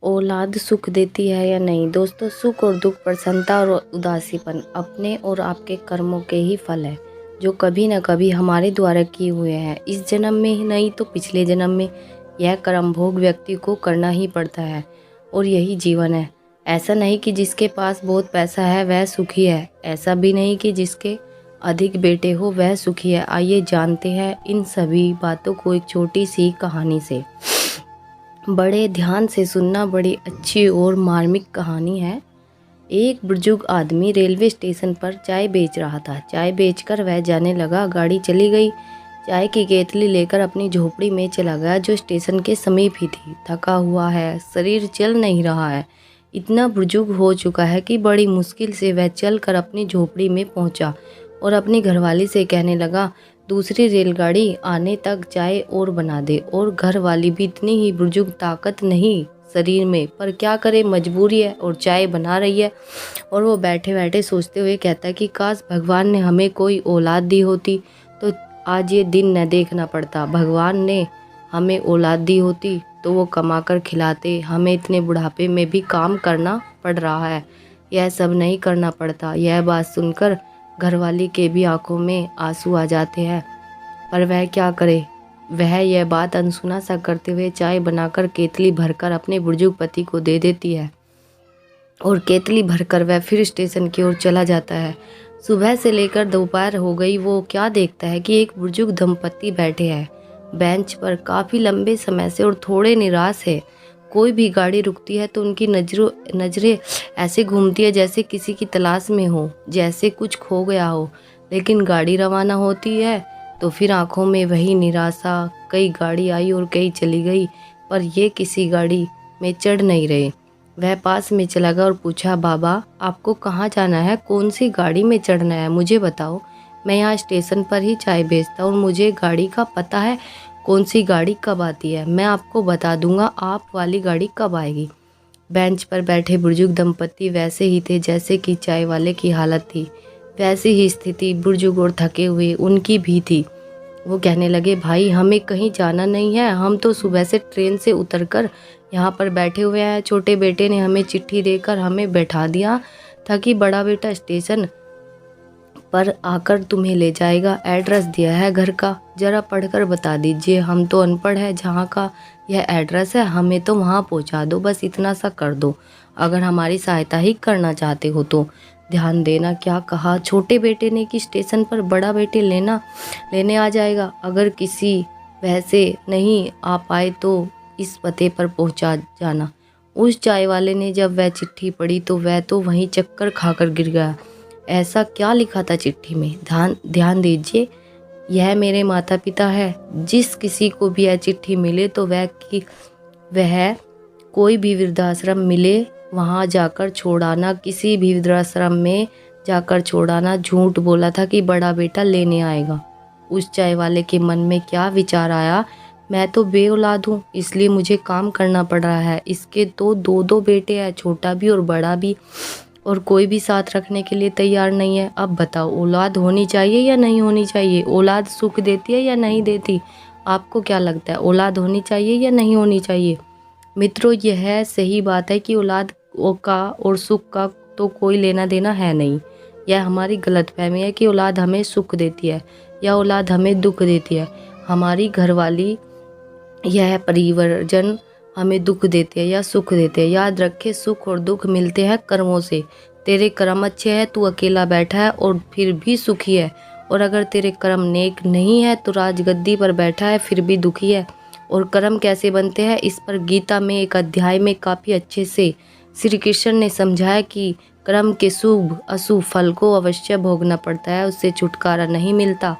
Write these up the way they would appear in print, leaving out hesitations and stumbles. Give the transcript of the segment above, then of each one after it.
औलाद सुख देती है या नहीं। दोस्तों, सुख और दुख, प्रसन्नता और उदासीपन अपने और आपके कर्मों के ही फल है, जो कभी न कभी हमारे द्वारा किए हुए हैं। इस जन्म में ही नहीं तो पिछले जन्म में यह कर्म भोग व्यक्ति को करना ही पड़ता है और यही जीवन है। ऐसा नहीं कि जिसके पास बहुत पैसा है वह सुखी है, ऐसा भी नहीं कि जिसके अधिक बेटे हो वह सुखी है। आइए जानते हैं इन सभी बातों को एक छोटी सी कहानी से। बड़े ध्यान से सुनना, बड़ी अच्छी और मार्मिक कहानी है। एक बुजुर्ग आदमी रेलवे स्टेशन पर चाय बेच रहा था। चाय बेचकर वह जाने लगा। गाड़ी चली गई। चाय की केतली लेकर अपनी झोपड़ी में चला गया, जो स्टेशन के समीप ही थी। थका हुआ है, शरीर चल नहीं रहा है। इतना बुजुर्ग हो चुका है कि बड़ी मुश्किल से वह चलकर अपनी झोपड़ी में पहुंचा और अपनी घरवाली से कहने लगा, दूसरी रेलगाड़ी आने तक चाय और बना दे। और घरवाली भी इतनी ही बुजुर्ग, ताकत नहीं शरीर में, पर क्या करे, मजबूरी है और चाय बना रही है। और वो बैठे बैठे सोचते हुए कहता कि काश भगवान ने हमें कोई औलाद दी होती तो आज ये दिन न देखना पड़ता। भगवान ने हमें औलाद दी होती तो वो कमा कर खिलाते। हमें इतने बुढ़ापे में भी काम करना पड़ रहा है, यह सब नहीं करना पड़ता। यह बात सुनकर घरवाली के भी आंखों में आंसू आ जाते हैं, पर वह क्या करे। वह यह बात अनसुना सा करते हुए चाय बनाकर केतली भरकर अपने बुजुर्ग पति को दे देती है और केतली भरकर वह फिर स्टेशन की ओर चला जाता है। सुबह से लेकर दोपहर हो गई। वो क्या देखता है कि एक बुजुर्ग दंपत्ति बैठे हैं बेंच पर, काफ़ी लंबे समय से, और थोड़े निराश है। कोई भी गाड़ी रुकती है तो उनकी नजरें ऐसे घूमती है जैसे किसी की तलाश में हो, जैसे कुछ खो गया हो। लेकिन गाड़ी रवाना होती है तो फिर आंखों में वही निराशा। कई गाड़ी आई और कई चली गई, पर ये किसी गाड़ी में चढ़ नहीं रहे। वह पास में चला गया और पूछा, बाबा आपको कहाँ जाना है, कौन सी गाड़ी में चढ़ना है, मुझे बताओ। मैं यहाँ स्टेशन पर ही चाय बेचता हूँ, मुझे गाड़ी का पता है, कौन सी गाड़ी कब आती है मैं आपको बता दूंगा, आप वाली गाड़ी कब आएगी। बेंच पर बैठे बुजुर्ग दंपत्ति वैसे ही थे जैसे कि चाय वाले की हालत थी। वैसी ही स्थिति बुजुर्ग और थके हुए उनकी भी थी। वो कहने लगे, भाई हमें कहीं जाना नहीं है, हम तो सुबह से ट्रेन से उतरकर यहाँ पर बैठे हुए हैं। छोटे बेटे ने हमें चिट्ठी देकर हमें बैठा दिया था कि बड़ा बेटा स्टेशन पर आकर तुम्हें ले जाएगा। एड्रेस दिया है घर का, जरा पढ़कर बता दीजिए। हम तो अनपढ़ है, जहाँ का यह एड्रेस है हमें तो वहाँ पहुँचा दो, बस इतना सा कर दो। अगर हमारी सहायता ही करना चाहते हो तो। ध्यान देना क्या कहा छोटे बेटे ने कि स्टेशन पर बड़ा बेटे लेने आ जाएगा। अगर किसी वजह से नहीं आ पाए तो इस पते पर पहुँचा जाना। उस चाय वाले ने जब वह चिट्ठी पढ़ी तो वह तो वहीं चक्कर खाकर गिर गया। ऐसा क्या लिखा था चिट्ठी में, ध्यान दीजिए, यह मेरे माता पिता है। जिस किसी को भी यह चिट्ठी मिले तो वह कोई भी वृद्धाश्रम मिले वहाँ जाकर छोड़ाना, किसी भी वृद्धाश्रम में जाकर छोड़ाना। झूठ बोला था कि बड़ा बेटा लेने आएगा। उस चाय वाले के मन में क्या विचार आया, मैं तो बेऔलाद हूँ, इसलिए मुझे काम करना पड़ रहा है। इसके तो दो बेटे हैं, छोटा भी और बड़ा भी, और कोई भी साथ रखने के लिए तैयार नहीं है। अब बताओ, औलाद होनी चाहिए या नहीं होनी चाहिए? औलाद सुख देती है या नहीं देती? आपको क्या लगता है, औलाद होनी चाहिए या नहीं होनी चाहिए? मित्रों, यह सही बात है कि औलाद का और सुख का तो कोई लेना देना है नहीं। यह हमारी गलतफहमी है कि औलाद हमें सुख देती है या औलाद हमें दुख देती है। हमारी घरवाली यह परिवर्जन हमें दुख देते हैं या सुख देते हैं। याद रखे, सुख और दुख मिलते हैं कर्मों से। तेरे कर्म अच्छे हैं, तू अकेला बैठा है और फिर भी सुखी है, और अगर तेरे कर्म नेक नहीं है तो राजगद्दी पर बैठा है फिर भी दुखी है। और कर्म कैसे बनते हैं, इस पर गीता में एक अध्याय में काफ़ी अच्छे से श्री कृष्ण ने समझाया कि कर्म के शुभ अशुभ फल को अवश्य भोगना पड़ता है, उससे छुटकारा नहीं मिलता।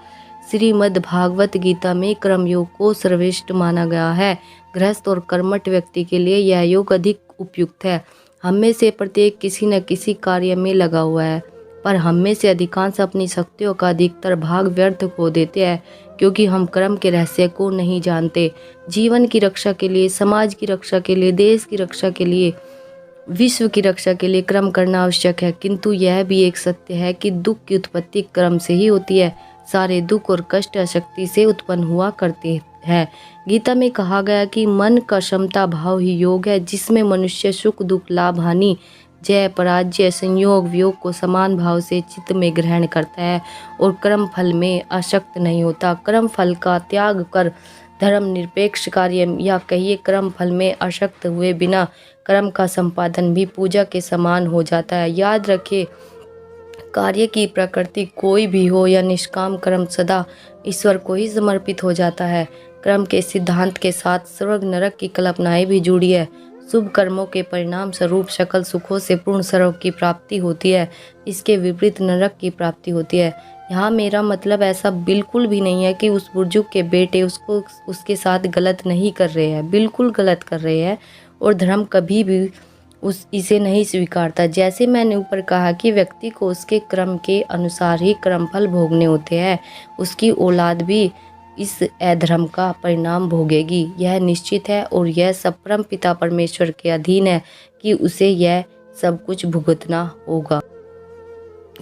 श्रीमद् भागवत गीता में कर्मयोग को सर्वश्रेष्ठ माना गया है। गृहस्थ और कर्मठ व्यक्ति के लिए यह योग अधिक उपयुक्त है। हम में से प्रत्येक किसी न किसी कार्य में लगा हुआ है, पर हम में से अधिकांश अपनी शक्तियों का अधिकतर भाग व्यर्थ खो देते हैं, क्योंकि हम कर्म के रहस्य को नहीं जानते। जीवन की रक्षा के लिए, समाज की रक्षा के लिए, देश की रक्षा के लिए, विश्व की रक्षा के लिए कर्म करना आवश्यक है। किंतु यह भी एक सत्य है कि दुख की उत्पत्ति कर्म से ही होती है। सारे दुख और कष्ट अशक्ति से उत्पन्न हुआ करते हैं। गीता में कहा गया कि मन का क्षमता भाव ही योग है, जिसमें मनुष्य सुख दुख लाभ हानि जय पराजय संयोग वियोग को समान भाव से चित्त में ग्रहण करता है और कर्म फल में आसक्त नहीं होता। कर्म फल का त्याग कर धर्म निरपेक्ष कार्य या कहिए कर्म फल में आसक्त हुए बिना कर्म का संपादन भी पूजा के समान हो जाता है। याद रखिए, कार्य की प्रकृति कोई भी हो या निष्काम कर्म सदा ईश्वर को ही समर्पित हो जाता है। कर्म के सिद्धांत के साथ स्वर्ग नरक की कल्पनाएं भी जुड़ी है। शुभ कर्मों के परिणाम स्वरूप सकल सुखों से पूर्ण स्वर्ग की प्राप्ति होती है, इसके विपरीत नरक की प्राप्ति होती है। यहाँ मेरा मतलब ऐसा बिल्कुल भी नहीं है कि उस बुजुर्ग के बेटे उसके साथ गलत नहीं कर रहे हैं, बिल्कुल गलत कर रहे हैं और धर्म कभी भी इसे नहीं स्वीकारता। जैसे मैंने ऊपर कहा कि व्यक्ति को उसके कर्म के अनुसार ही कर्मफल भोगने होते हैं, उसकी औलाद भी इस अधर्म का परिणाम भोगेगी, यह निश्चित है और यह सब परम पिता परमेश्वर के अधीन है कि उसे यह सब कुछ भुगतना होगा।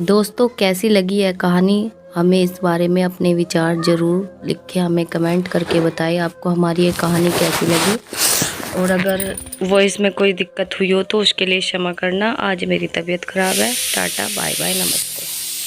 दोस्तों, कैसी लगी यह कहानी? हमें इस बारे में अपने विचार ज़रूर लिखें, हमें कमेंट करके बताएं आपको हमारी ये कहानी कैसी लगी। और अगर वॉइस में कोई दिक्कत हुई हो तो उसके लिए क्षमा करना। आज मेरी तबीयत ख़राब है। टाटा बाय बाय, नमस्ते।